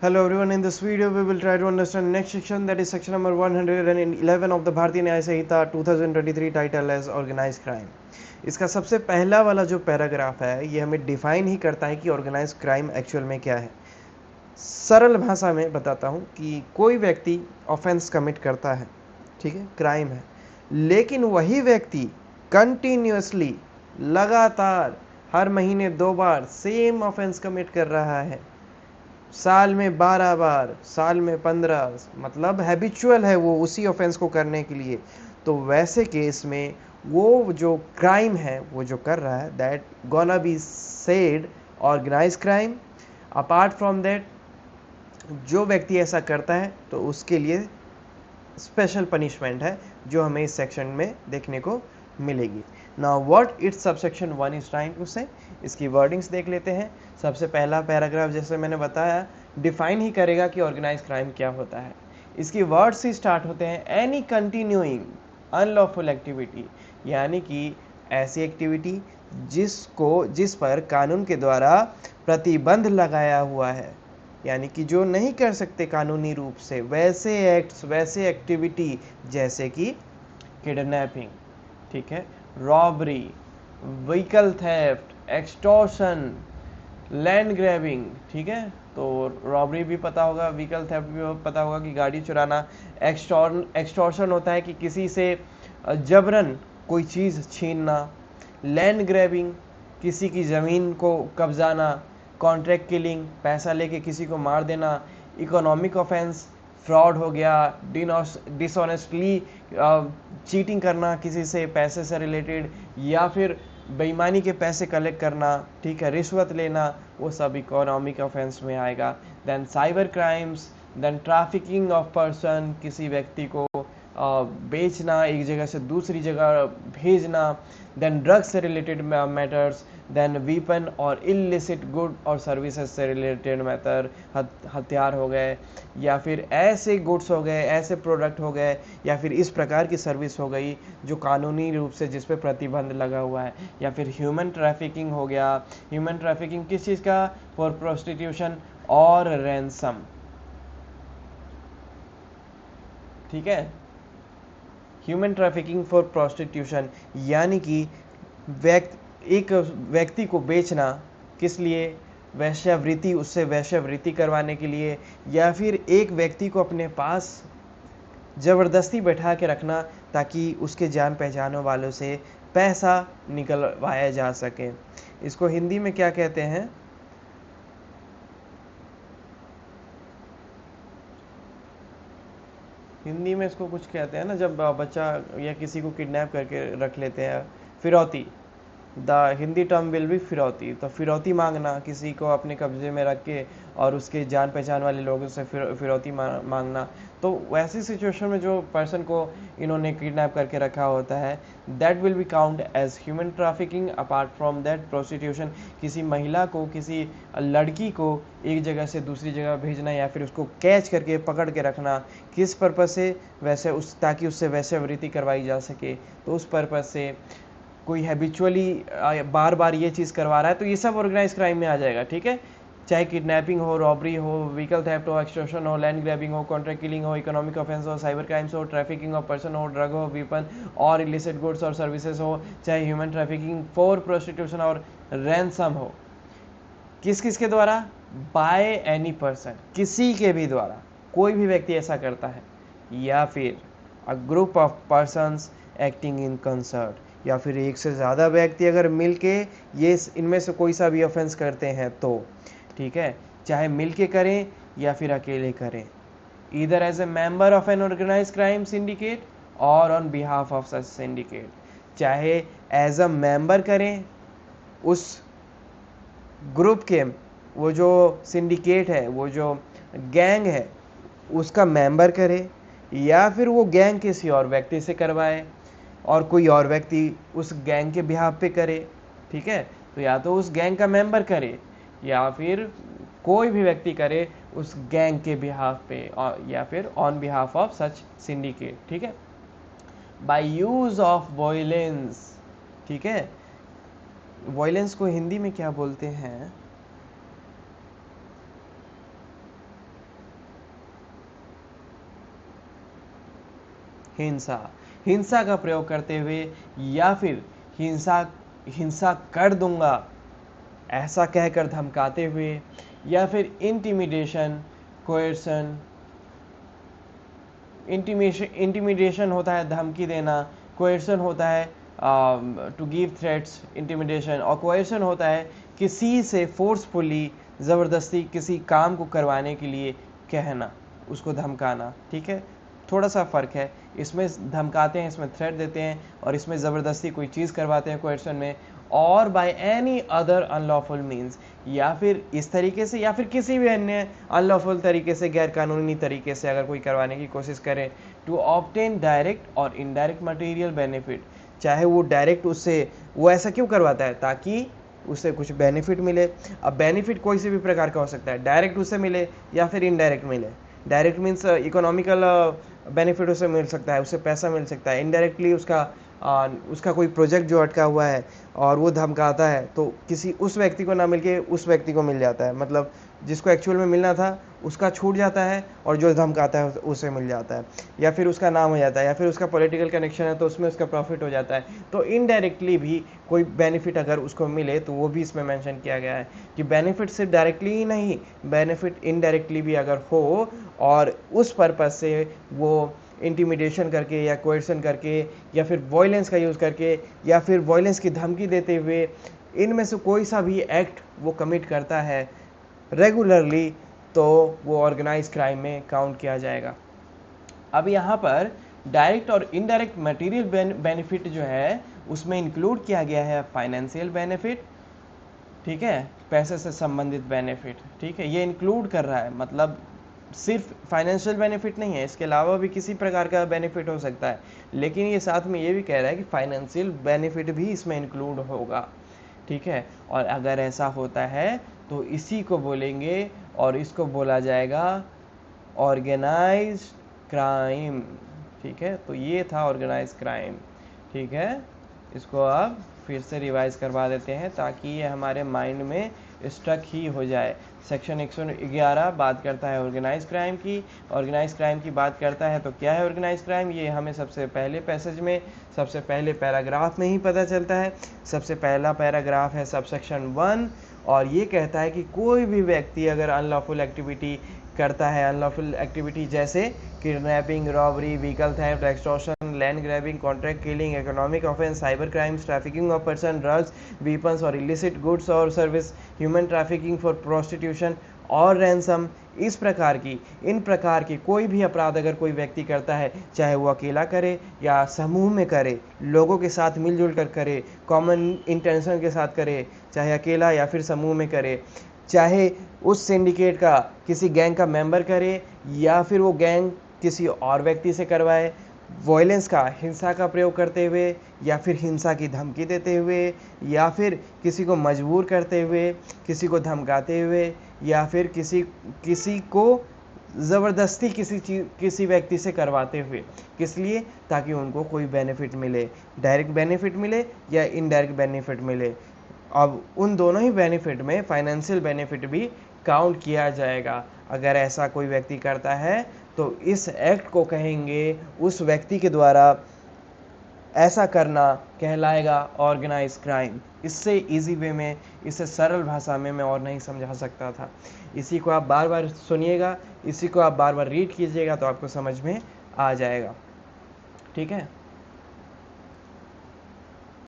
Hello everyone, in this video we will try to understand next section, that is section number 111 of the भारतीय न्याय संहिता 2023 title as organized crime। इसका सबसे पहला वाला जो paragraph है ये हमें डिफाइन ही करता है कि ऑर्गेनाइज क्राइम एक्चुअल में क्या है। सरल भाषा में बताता हूँ कि कोई व्यक्ति ऑफेंस कमिट करता है, ठीक है, क्राइम है, लेकिन वही व्यक्ति कंटिन्यूसली लगातार हर महीने 2 बार सेम ऑफेंस कमिट कर रहा है, साल में 12 बार, साल में 15, मतलब हैबिचुअल है वो उसी ऑफेंस को करने के लिए, तो वैसे केस में वो जो क्राइम है वो जो कर रहा है that gonna be said organise crime. Apart from that जो व्यक्ति ऐसा करता है तो उसके लिए स्पेशल पनिशमेंट है जो हमें इस सेक्शन में देखने को मिलेगी। Now what it's subsection 1 is trying to say, इसकी वर्डिंग्स देख लेते हैं। सबसे पहला पैराग्राफ जैसे मैंने बताया डिफाइन ही करेगा कि ऑर्गेनाइज क्राइम क्या होता है। इसकी वर्ड्स ही स्टार्ट होते हैं एनी कंटिन्यूइंग अनलॉफुल एक्टिविटी, यानी कि ऐसी एक्टिविटी जिस पर कानून के द्वारा प्रतिबंध लगाया हुआ है, यानी कि जो नहीं कर सकते कानूनी रूप से, वैसे एक्ट्स, वैसे एक्टिविटी जैसे कि किडनैपिंग, ठीक है, robbery, vehicle theft, extortion, land grabbing, ठीक है, तो रॉबरी भी पता होगा, व्हीकल थेफ्ट भी पता होगा कि गाड़ी चुराना। एक्सटॉर्शन होता है कि किसी से जबरन कोई चीज़ छीनना। लैंड ग्रैबिंग किसी की ज़मीन को कब्जाना। कॉन्ट्रैक्ट किलिंग पैसा लेके किसी को मार देना। इकोनॉमिक ऑफेंस फ्रॉड हो गया, डिसऑनेस्टली चीटिंग करना किसी से पैसे से रिलेटेड, या फिर बेईमानी के पैसे कलेक्ट करना, ठीक है, रिश्वत लेना, वो सब इकोनॉमिक ऑफेंस में आएगा। Then cyber crimes, then trafficking of person, किसी व्यक्ति को बेचना, एक जगह से दूसरी जगह भेजना। देन ड्रग्स से रिलेटेड मैटर्स, देन वीपन और इलिसिट गुड और सर्विसेज से रिलेटेड मैटर, हथियार हो गए, या फिर ऐसे गुड्स हो गए, ऐसे प्रोडक्ट हो गए, या फिर इस प्रकार की सर्विस हो गई जो कानूनी रूप से जिस पे प्रतिबंध लगा हुआ है। या फिर ह्यूमन ट्रैफिकिंग हो गया। ह्यूमन ट्रैफिकिंग किस चीज़ का? फॉर प्रोस्टिट्यूशन और रैंसम, ठीक है, ह्यूमन ट्रैफिकिंग फॉर प्रोस्टिट्यूशन, यानी कि एक व्यक्ति को बेचना किस लिए? वैश्यावृत्ति, उससे वैश्यावृत्ति करवाने के लिए, या फिर एक व्यक्ति को अपने पास ज़बरदस्ती बैठा के रखना ताकि उसके जान पहचान वालों से पैसा निकलवाया जा सके। इसको हिंदी में क्या कहते हैं? हिंदी में इसको कुछ कहते हैं ना, जब बच्चा या किसी को किडनैप करके रख लेते हैं, फिरौती। The Hindi term will be फिरौती। तो फिरौती मांगना, किसी को अपने कब्जे में रख के और उसके जान पहचान वाले लोगों से फिरौती मांगना। तो वैसी सिचुएशन में जो पर्सन को इन्होंने किडनैप करके रखा होता है that will be count as human trafficking. Apart from that prostitution, किसी महिला को, किसी लड़की को एक जगह से दूसरी जगह भेजना या फिर उसको कैच करके पकड़ के रखना, किस पर्पज़ से? वैसे उस ताकि उससे वैश्यावृत्ति करवाई जा सके, तो उस पर्पज़ से कोई हैबिचुअली बार बार ये चीज़ करवा रहा है तो ये सब ऑर्गेनाइज क्राइम में आ जाएगा, ठीक है। चाहे किडनैपिंग हो, रॉबरी हो, व्हीकल थेफ्ट हो, एक्सटॉर्शन हो, लैंड ग्रैबिंग हो, कॉन्ट्रैक्ट किलिंग हो, इकोनॉमिक ऑफेंस हो, साइबर क्राइम्स हो, ट्रैफिकिंग ऑफ पर्सन हो, ड्रग हो, वीपन और इलिसिट गुड्स और सर्विसेज हो, चाहे ह्यूमन ट्रैफिकिंग फॉर प्रोस्टिट्यूशन और रैंसम हो। किस किस के द्वारा? बाय एनी पर्सन, किसी के भी द्वारा, कोई भी व्यक्ति ऐसा करता है, या फिर a group of persons acting in concert, या फिर एक से ज़्यादा व्यक्ति अगर मिलके ये इनमें से कोई सा भी ऑफेंस करते हैं तो, ठीक है, चाहे मिलके करें या फिर अकेले करें, either as a member of an organise crime syndicate और on behalf of such syndicate. चाहे एज अ मेंबर करें उस ग्रुप के, वो जो सिंडिकेट है, वो जो गैंग है उसका मेंबर करे, या फिर वो गैंग किसी और व्यक्ति से करवाए और कोई और व्यक्ति उस गैंग के बिहाफ पे करे, ठीक है। तो या तो उस गैंग का मेंबर करे या फिर कोई भी व्यक्ति करे उस गैंग के बिहाफ पे, या फिर on behalf of such syndicate, ठीक है। बाय यूज ऑफ वायलेंस, ठीक है, वायलेंस को हिंदी में क्या बोलते हैं? हिंसा, हिंसा का प्रयोग करते हुए, या फिर हिंसा हिंसा कर दूंगा ऐसा कहकर धमकाते हुए, या फिर इंटिमिडेशन, कोएर्सन। इंटिमिडेशन होता है धमकी देना, कोएर्सन होता है टू गिव थ्रेट्स, इंटिमिडेशन, और कोएर्सन होता है किसी से फोर्सफुली, ज़बरदस्ती किसी काम को करवाने के लिए कहना, उसको धमकाना। ठीक है, थोड़ा सा फ़र्क है, इसमें धमकाते हैं, इसमें थ्रेट देते हैं, और इसमें ज़बरदस्ती कोई चीज़ करवाते हैं कोएर्सन में, और by any other unlawful means, या फिर इस तरीके से या फिर किसी भी अन्य अनलॉफुल तरीके से, गैर कानूनी तरीके से अगर कोई करवाने की कोशिश करे, टू ऑब्टेन डायरेक्ट और इनडायरेक्ट मटेरियल बेनिफिट। चाहे वो डायरेक्ट उससे, वो ऐसा क्यों करवाता है, ताकि उससे कुछ बेनिफिट मिले। अब बेनिफिट कोई से भी प्रकार का हो सकता है, डायरेक्ट उससे मिले या फिर इनडायरेक्ट मिले। डायरेक्ट मीन्स इकोनॉमिकल बेनिफिट उसे मिल सकता है, उससे पैसा मिल सकता है। इनडायरेक्टली उसका कोई प्रोजेक्ट जो अटका हुआ है और वो धमकाता है, तो किसी उस व्यक्ति को ना मिलके उस व्यक्ति को मिल जाता है, मतलब जिसको एक्चुअल में मिलना था उसका छूट जाता है, और जो धमकाता है उसे मिल जाता है, या फिर उसका नाम हो जाता है, या फिर उसका पॉलिटिकल कनेक्शन है तो उसमें उसका प्रॉफिट हो जाता है। तो इनडायरेक्टली भी कोई बेनिफिट अगर उसको मिले तो वो भी इसमें मेंशन किया गया है कि बेनिफिट सिर्फ डायरेक्टली ही नहीं, बेनिफिट इनडायरेक्टली भी अगर हो, और उस पर्पज से वो इंटिमिडेशन करके या कोएर्सन करके या फिर वॉयलेंस का यूज़ करके या फिर वॉयलेंस की धमकी देते हुए, इनमें से कोई सा भी एक्ट वो कमिट करता है रेगुलरली, तो वो ऑर्गेनाइज क्राइम में काउंट किया जाएगा। अब यहाँ पर डायरेक्ट और इनडायरेक्ट मटेरियल बेनिफिट जो है उसमें इंक्लूड किया गया है फाइनेंशियल बेनिफिट, ठीक है, पैसे से संबंधित बेनिफिट। ठीक है, ये इंक्लूड कर रहा है, मतलब सिर्फ फाइनेंशियल बेनिफिट नहीं है, इसके अलावा भी किसी प्रकार का बेनिफिट हो सकता है, लेकिन ये साथ में ये भी कह रहा है कि फाइनेंशियल बेनिफिट भी इसमें इंक्लूड होगा। ठीक है, और अगर ऐसा होता है तो इसी को बोलेंगे, और इसको बोला जाएगा ऑर्गेनाइज्ड क्राइम। ठीक है, तो ये था ऑर्गेनाइज्ड क्राइम। ठीक है, इसको आप फिर से रिवाइज करवा देते हैं ताकि ये हमारे माइंड में स्टक ही हो जाए। सेक्शन 111 बात करता है ऑर्गेनाइज क्राइम की। ऑर्गेनाइज क्राइम की बात करता है तो क्या है ऑर्गेनाइज क्राइम, ये हमें सबसे पहले पैसेज में, सबसे पहले पैराग्राफ में ही पता चलता है। सबसे पहला पैराग्राफ है सबसेक्शन 1, और ये कहता है कि कोई भी व्यक्ति अगर अनलॉफुल एक्टिविटी करता है, अनलॉफुल एक्टिविटी जैसे kidnapping, robbery, vehicle theft, extortion, land grabbing, contract killing, economic offence, cyber crimes, trafficking of person, drugs, weapons और इलिसिट गुड्स और service, human trafficking for prostitution और रैंसम, इस प्रकार की, इन प्रकार की कोई भी अपराध अगर कोई व्यक्ति करता है, चाहे वो अकेला करे या समूह में करे, लोगों के साथ मिलजुल कर करे, कॉमन इंटेंशन के साथ करे, चाहे अकेला या फिर समूह में करे, चाहे उस सिंडिकेट का किसी गैंग का मेंबर करे या फिर वो गैंग किसी और व्यक्ति से करवाए, वॉयलेंस का, हिंसा का प्रयोग करते हुए या फिर हिंसा की धमकी देते हुए या फिर किसी को मजबूर करते हुए, किसी को धमकाते हुए या फिर किसी को ज़बरदस्ती किसी व्यक्ति से करवाते हुए, किस लिए, ताकि उनको कोई बेनिफिट मिले, डायरेक्ट बेनिफिट मिले या इनडायरेक्ट बेनिफिट मिले। अब उन दोनों ही बेनिफिट में फाइनेंशियल बेनिफिट भी काउंट किया जाएगा। अगर ऐसा कोई व्यक्ति करता है तो इस एक्ट को कहेंगे उस व्यक्ति के द्वारा ऐसा करना कहलाएगा ऑर्गेनाइज क्राइम। इससे इजी वे में, इससे सरल भाषा में मैं और नहीं समझा सकता था। इसी को आप बार बार सुनिएगा, इसी को आप बार बार रीड कीजिएगा तो आपको समझ में आ जाएगा। ठीक है।